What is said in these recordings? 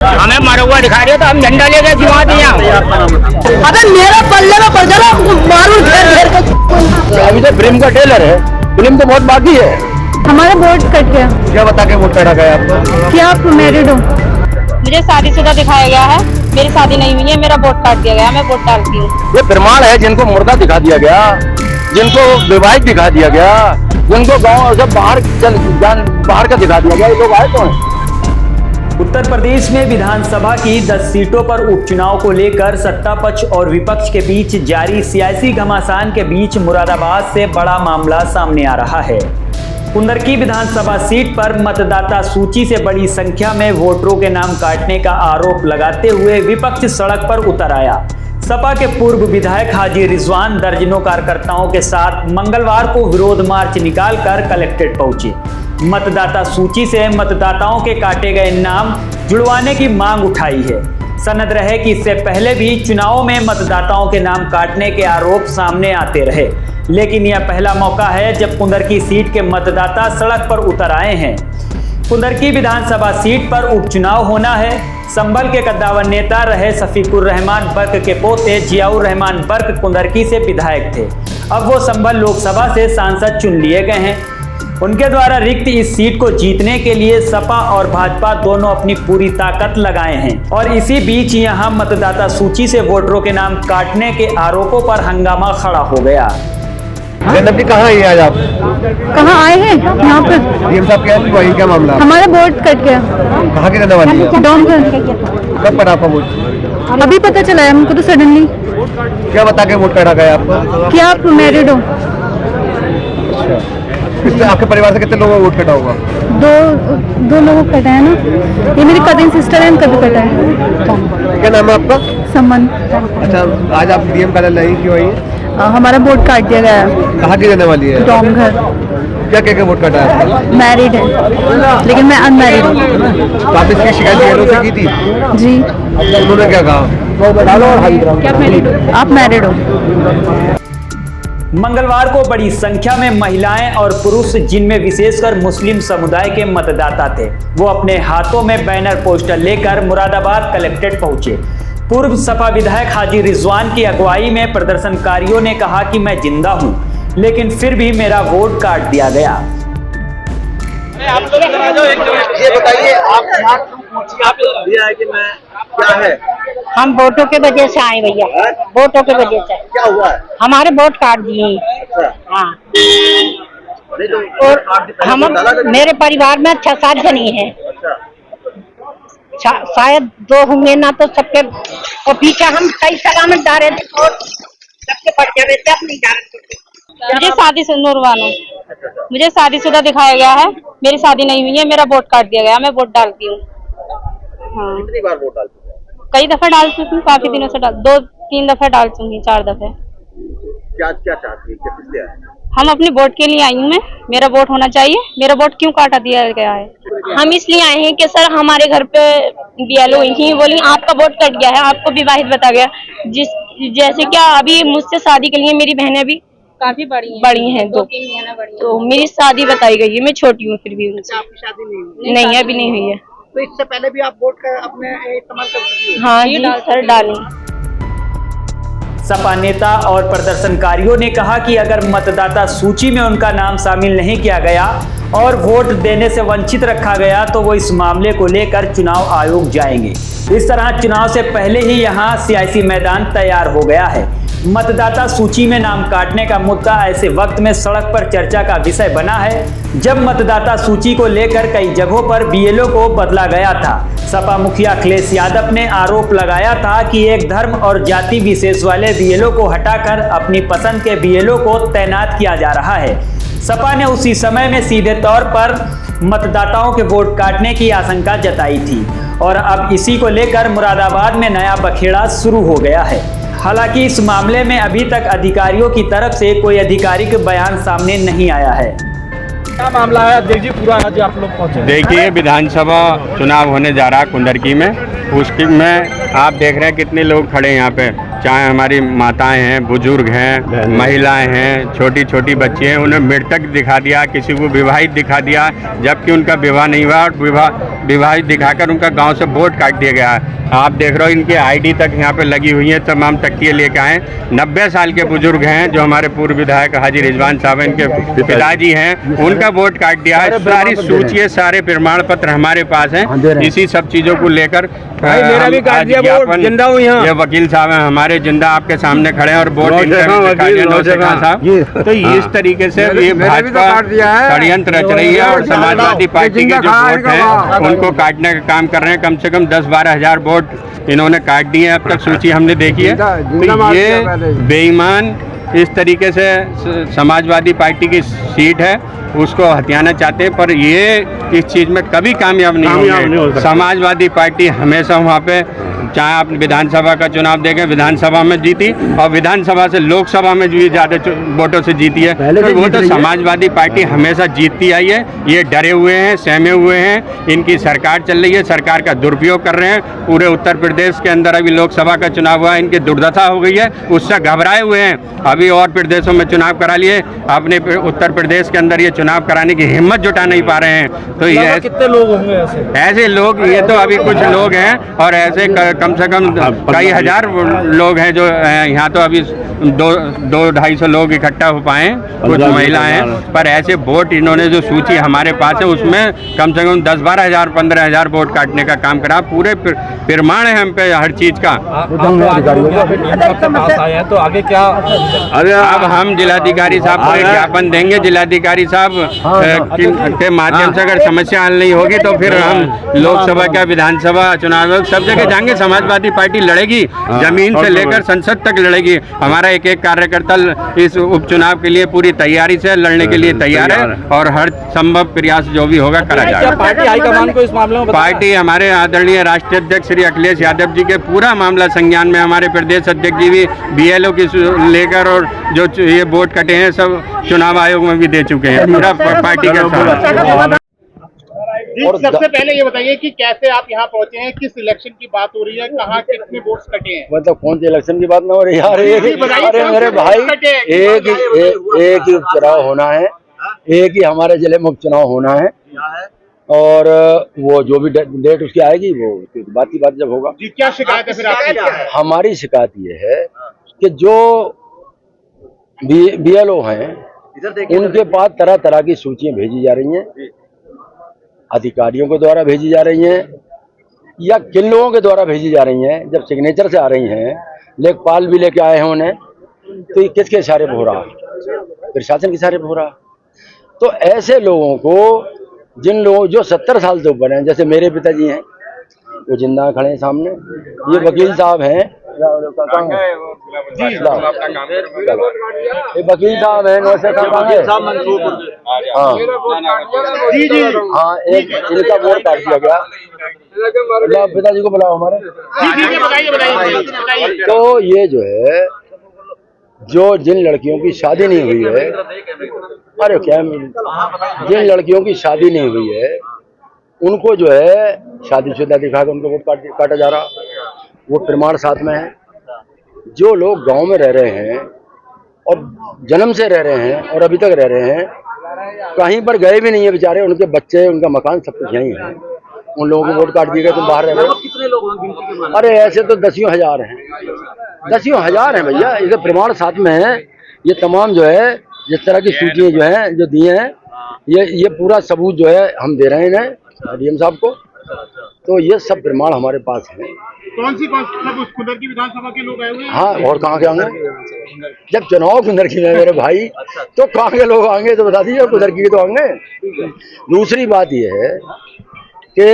हमें मरा हुआ दिखा रहे तो हम झंडा लेके दिवा दिया। अगर मेरा पल्ले में पड़ जाए मारू घेर के। अभी तो फिल्म का ट्रेलर है, फिल्म तो बहुत बाकी है। हमारा वोट कट गया। क्या बता के वोट कटा गया आपको? क्या आप मैरिड हो? मुझे शादीशुदा दिखाया गया है, मेरी शादी नहीं हुई है, मेरा वोट काट दिया गया, मैं वोट डालती हूँ। ये प्रमाण है, जिनको मुर्दा दिखा दिया गया, जिनको विवाहित दिखा दिया गया, जिनको गाँव सब बाहर का दिखा दिया गया, ये लोग आए तो हैं। उत्तर प्रदेश में विधानसभा की 10 सीटों पर उपचुनाव को लेकर सत्ता पक्ष और विपक्ष के बीच जारी सियासी घमासान के बीच मुरादाबाद से बड़ा मामला सामने आ रहा है। कुंदरकी विधानसभा सीट पर मतदाता सूची से बड़ी संख्या में वोटरों के नाम काटने का आरोप लगाते हुए विपक्ष सड़क पर उतर आया। सपा के पूर्व विधायक हाजी रिजवान दर्जनों कार्यकर्ताओं के साथ मंगलवार को विरोध मार्च निकालकर कलेक्ट्रेट पहुंचे। मतदाता सूची से मतदाताओं के काटे गए नाम जुड़वाने की मांग उठाई है। सनद रहे कि इससे पहले भी चुनावों में मतदाताओं के नाम काटने के आरोप सामने आते रहे, लेकिन यह पहला मौका है जब कुंदरकी सीट के मतदाता सड़क पर उतर आए हैं। कुंदरकी विधानसभा सीट पर उपचुनाव होना है। संभल के कद्दावर नेता रहे शफीकुर रहमान बर्क के पोते जियाउर रहमान बर्क कुंदरकी से विधायक थे। अब वो संभल लोकसभा से सांसद चुन लिए गए हैं। उनके द्वारा रिक्त इस सीट को जीतने के लिए सपा और भाजपा दोनों अपनी पूरी ताकत लगाए हैं और इसी बीच यहां मतदाता सूची से वोटरों के नाम काटने के आरोपों पर हंगामा खड़ा हो गया। कहाँ है आज आप? कहाँ आए हैं? यहाँ पर डीएम साहब क्या वही क्या मामला? हमारा वोट कट गया। कहाँ के रहने वाली है? डोमघर। कब पड़ा आपका वोट? अभी पता चला है हमको तो सडनली। क्या बता के वोट कटा गया आपको? क्या आप मैरिड हो? कितने आपके परिवार से कितने लोगों का वोट कटा होगा? दो लोगों को कटा है ना। ये मेरी कजिन सिस्टर है, इनका भी कटा है। क्या नाम है आपका? सम्मान। अच्छा, आज आप डीएम कार्यालय नहीं क्यों आई? हमारा वोट काट दिया गया है। कहाँ की रहने वाली है? डोमघर। क्या क्या वोट कटा है आपका? मैरिड है, लेकिन मैं अनमैरिड हूँ। तो आप इसकी शिकायत बीएलओ से की थी? जी। उन्होंने क्या कहा? आप मैरिड हो? मंगलवार को बड़ी संख्या में महिलाएं और पुरुष, जिनमें विशेषकर मुस्लिम समुदाय के मतदाता थे, वो अपने हाथों में बैनर पोस्टर लेकर मुरादाबाद कलेक्ट्रेट पहुंचे। पूर्व सपा विधायक हाजी रिजवान की अगुवाई में प्रदर्शनकारियों ने कहा कि मैं जिंदा हूं, लेकिन फिर भी मेरा वोट काट दिया गया। ये बताइए, आप दिया है कि मैं क्या है? हम वोटों के वजह से आए भैया, वोटों के वजह से। क्या हुआ है? हमारे वोट काट दिए। हाँ, और हम मेरे परिवार में 6-7 जन ही हैं। शायद 2 होंगे ना, तो सबके और पीछे हम सही सलामत जा रहे थे और सबके पड़ जा रहे थे, अब नहीं जा रहे थे। मुझे शादीशुदा दिखाया गया है, मेरी शादी नहीं हुई है, मेरा वोट काट दिया गया, मैं वोट डालती हूँ। हाँ, कितनी बार वोट डालती है? कई दफा डाल चुकी हूँ, काफी दिनों से 2-3 दफा डाल चुकी, 4 दफे। क्या क्या चाहती है? किससे आए? हम अपने वोट के लिए आई हूँ, मैं मेरा वोट होना चाहिए। मेरा वोट क्यों काटा दिया गया है? हम इसलिए आए हैं कि सर हमारे घर पे बीएलओ हुई थी, बोली आपका वोट कट गया है, आपको विवाहित बता गया। जैसे क्या अभी मुझसे शादी के लिए मेरी बहनें भी काफी बड़ी हैं 2-3 महीना बड़ी, तो मेरी शादी बताई गई है। मैं छोटी हूँ फिर भी उनसे। आपकी शादी नहीं हुई? नहीं, अभी नहीं हुई है। तो इससे पहले भी आप वोट का अपने इस्तेमाल कर चुकी हैं? हाँ जी सर, डालें। सपा नेता और प्रदर्शनकारियों ने कहा कि अगर मतदाता सूची में उनका नाम शामिल नहीं किया गया और वोट देने से वंचित रखा गया तो वो इस मामले को लेकर चुनाव आयोग जाएंगे। इस तरह चुनाव से पहले ही यहां सियासी मैदान तैयार हो गया है। मतदाता सूची में नाम काटने का मुद्दा ऐसे वक्त में सड़क पर चर्चा का विषय बना है जब मतदाता सूची को लेकर कई जगहों पर बीएलओ को बदला गया था। सपा मुखिया अखिलेश यादव ने आरोप लगाया था कि एक धर्म और जाति विशेष वाले बीएलओ को हटाकर अपनी पसंद के बीएलओ को तैनात किया जा रहा है। सपा ने उसी समय में सीधे तौर पर मतदाताओं के वोट काटने की आशंका जताई थी और अब इसी को लेकर मुरादाबाद में नया बखेड़ा शुरू हो गया है। हालांकि इस मामले में अभी तक अधिकारियों की तरफ से कोई आधिकारिक बयान सामने नहीं आया है। क्या मामला है अध्यक्ष जी, पूरा आज आप लोग पहुंचे? देखिए, विधानसभा चुनाव होने जा रहा है कुंदरकी में, उसकी में आप देख रहे हैं कितने लोग खड़े हैं यहाँ पे। चाहे हमारी माताएं हैं, बुजुर्ग हैं, महिलाएं हैं, छोटी छोटी बच्ची हैं, उन्हें मृतक दिखा दिया, किसी को विवाहित दिखा दिया, जबकि उनका विवाह नहीं हुआ और विवाहित दिखाकर उनका गांव से वोट काट दिया गया है। आप देख रहे हो इनकी आईडी तक यहाँ पे लगी हुई है, तमाम तकिए लेके आए। 90 साल के बुजुर्ग हैं जो हमारे पूर्व विधायक हाजी रिजवान साहब इनके पिताजी हैं, उनका वोट काट दिया है। सारी सूची, सारे प्रमाण पत्र हमारे पास हैं। इसी सब चीजों को लेकर मेरा भी काट दिया वोट, जिंदा हूँ यहाँ। ये वकील साहब हैं हमारे, जिंदा आपके सामने खड़े हैं और वोट साहब। तो इस तरीके से ये भाजपा षड्यंत्र रच रही है और समाजवादी पार्टी के जो वोट हैं उनको काटने का काम कर रहे हैं। कम से कम 10-12 हजार वोट इन्होंने काट दिए हैं, अब तक सूची हमने देखी है। तो ये बेईमान इस तरीके से समाजवादी पार्टी की सीट है उसको हथियाना चाहते हैं, पर ये इस चीज़ में कभी कामयाब नहीं होंगे। समाजवादी पार्टी हमेशा वहाँ पे, चाहे आप विधानसभा का चुनाव देखें, विधानसभा में जीती और विधानसभा से लोकसभा में भी ज़्यादा वोटों से जीती है। तो वो तो समाजवादी पार्टी हमेशा जीतती आई है। ये डरे हुए हैं, सहमे हुए हैं, इनकी सरकार चल रही है, सरकार का दुरुपयोग कर रहे हैं। पूरे उत्तर प्रदेश के अंदर अभी लोकसभा का चुनाव हुआ, इनकी दुर्दशा हो गई है, उससे घबराए हुए हैं। अभी और प्रदेशों में चुनाव करा लिए, अपने उत्तर प्रदेश के अंदर ये चुनाव कराने की हिम्मत जुटा नहीं पा रहे हैं। तो ये कितने लोग होंगे ऐसे लोग? ये तो अभी कुछ लोग हैं और ऐसे कम से कम कई हजार लोग हैं जो यहाँ तो अभी 200-250 लोग इकट्ठा हो पाए, कुछ महिलाएं हैं। पर ऐसे वोट इन्होंने जो सूची हमारे पास है उसमें कम से कम 10-12 हजार 15 हजार वोट काटने का काम करा। पूरे प्रमाण है हम पे हर चीज का। तो आगे क्या? अब हम जिलाधिकारी साहब को ज्ञापन देंगे। जिलाधिकारी साहब के माध्यम से अगर समस्या हल नहीं होगी तो फिर हम लोकसभा का, विधानसभा चुनाव सब जगह जाएंगे। समाजवादी पार्टी लड़ेगी, जमीन से लेकर संसद तक लड़ेगी। हमारा एक कार्यकर्ता इस उपचुनाव के लिए पूरी तैयारी से लड़ने के लिए तैयार है और हर संभव प्रयास जो भी होगा करा जाएगा। पार्टी हाईकमान को इस मामले में पार्टी हमारे आदरणीय राष्ट्रीय अध्यक्ष श्री अखिलेश यादव जी के पूरा मामला संज्ञान में, हमारे प्रदेश अध्यक्ष जी भी BLO की लेकर और जो ये वोट कटे हैं सब चुनाव आयोग में भी दे चुके हैं। पूरा पार्टी का साथ। और सबसे पहले ये बताइए कि कैसे आप यहाँ पहुँचे हैं, किस इलेक्शन की बात हो रही है, कहाँ कितने वोट्स कटे हैं? मतलब कौन सी इलेक्शन की बात ना हो रही यार? अरे मेरे भाई, एक ही उपचुनाव होना है, एक ही हमारे जिले में उपचुनाव होना है और वो जो भी डेट उसकी आएगी वो बात की बात जब होगा। क्या शिकायत है फिर आपकी? हमारी शिकायत ये है कि जो BLO हैं उनके पास तरह तरह की सूचियां भेजी जा रही हैं, अधिकारियों के द्वारा भेजी जा रही हैं या किन लोगों के द्वारा भेजी जा रही हैं। जब सिग्नेचर से आ रही हैं, लेखपाल भी लेके आए हैं उन्हें, तो ये किसके इशारे पर हो रहा? प्रशासन के इशारे पर हो रहा। तो ऐसे लोगों को, जिन लोगों जो 70 साल से ऊपर हैं, जैसे मेरे पिताजी हैं वो जिंदा खड़े हैं सामने, ये वकील साहब हैं, ये वकील साहब हैं, हाँ, एक इनका वोट काट दिया गया। पिताजी को बुलाओ हमारे। तो ये जो है, जो जिन लड़कियों की शादी नहीं हुई है, अरे क्या, जिन लड़कियों की शादी नहीं हुई है उनको जो है शादीशुदा दिखाकर उनको वोट काटा जा रहा। वो प्रमाण साथ में है। जो लोग गांव में रह रहे हैं और जन्म से रह रहे हैं और अभी तक रह रहे हैं, कहीं पर गए भी नहीं है बेचारे, उनके बच्चे, उनका मकान सब कुछ यहीं है, उन लोगों को वोट काट दिए गए, तुम बाहर रह रहे हो। कितने लोग? अरे ऐसे तो 10 हजार हैं, 10 हजार हैं भैया, इसके प्रमाण साथ में है। ये तमाम जो है, जिस तरह की सूचियाँ जो है जो दी हैं, ये पूरा सबूत जो है हम दे रहे हैं DM साहब को। तो ये सब प्रमाण हमारे पास है। कौन सब खुदर की विधानसभा के लोग आए हुए हैं? हाँ, और कहाँ के आएंगे? जब चुनाव खुदर की है मेरे भाई, तो कहाँ के लोग आएंगे तो बता दीजिए, खुदर की तो आएंगे। दूसरी बात ये है कि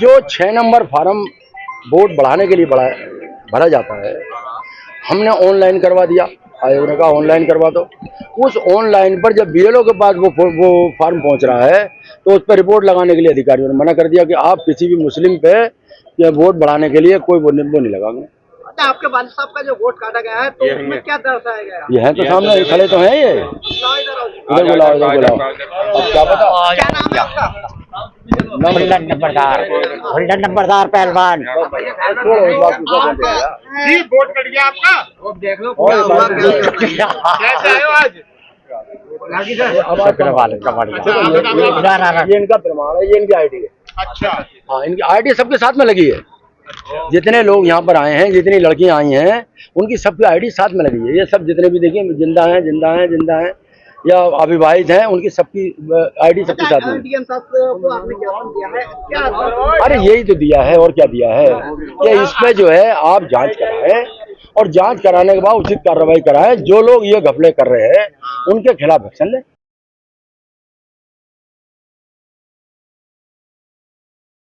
जो 6 नंबर फार्म वोट बढ़ाने के लिए भरा जाता है, हमने ऑनलाइन करवा दिया। आयोग ने कहा ऑनलाइन करवा दो। उस ऑनलाइन पर जब BLO के पास वो फार्म पहुंच रहा है, तो उस पर रिपोर्ट लगाने के लिए अधिकारियों ने मना कर दिया कि आप किसी भी मुस्लिम पे वोट बढ़ाने के लिए कोई वो नहीं लगाएंगे। आपके वालिद साहब का जो वोट काटा गया है, तो उसमें क्या दर्शाया गया? ये है तो सामने खड़े तो हैं, ये इधर बुलाओ, इधर बुलाओ। अब क्या पता, क्या नाम है आपका? होल्डर नंबरदार पहलवान। जी वोट कट गया आपका, कैसे आए हो आज? ये इनका प्रमाण है, ये इनकी आईडी है। अच्छा, हाँ, इनकी आईडी सबके साथ में लगी है। जितने लोग यहाँ पर आए हैं, जितनी लड़कियां आई हैं, उनकी सबकी आईडी साथ में लगी है। ये सब जितने भी देखिए जिंदा हैं या अविवाहित हैं, उनकी सबकी आईडी सबके साथ में। डीएम साहब को आपने क्या दिया है, क्या? अरे यही तो दिया है, और क्या दिया है कि इसमें जो है आप जांच कराएं और जांच कराने के बाद उचित कार्रवाई कराएं। जो लोग ये घपले कर रहे हैं उनके खिलाफ एक्शन लें।